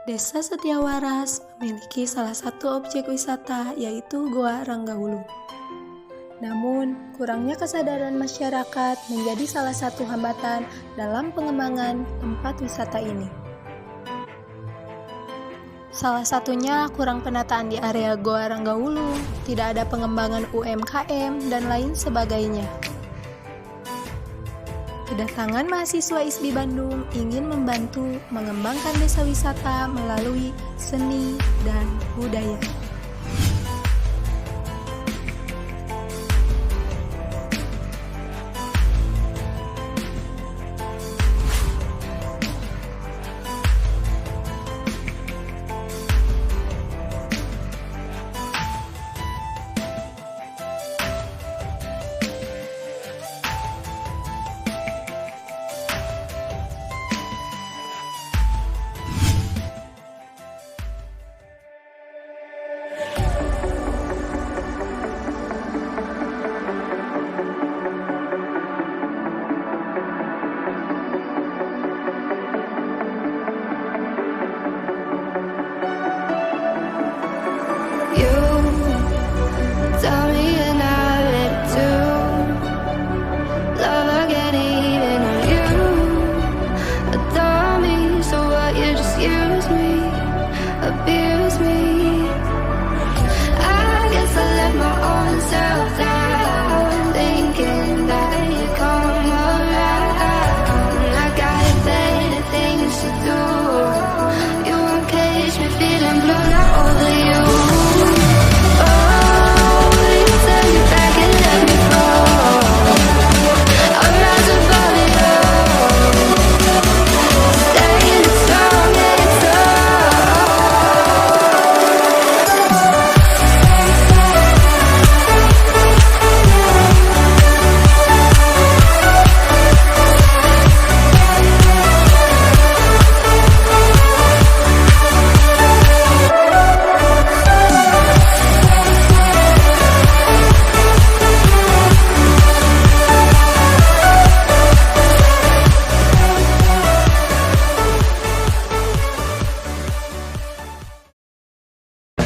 Desa Setiawaras memiliki salah satu objek wisata yaitu Goa Ranggahulu. Namun, kurangnya kesadaran masyarakat menjadi salah satu hambatan dalam pengembangan tempat wisata ini. Salah satunya kurang penataan di area Goa Ranggahulu, tidak ada pengembangan UMKM, dan lain sebagainya. Kedatangan mahasiswa ISBI Bandung ingin membantu mengembangkan desa wisata melalui seni dan budaya.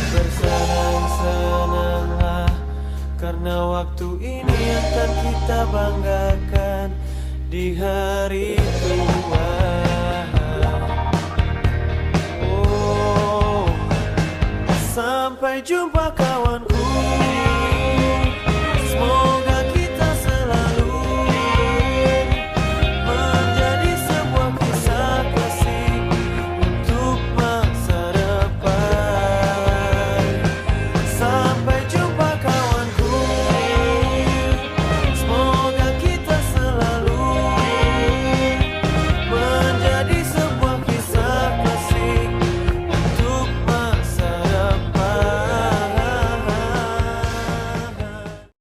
Bersenang-senanglah karena waktu ini akan kita banggakan di hari tua. Oh, sampai jumpa kawanku.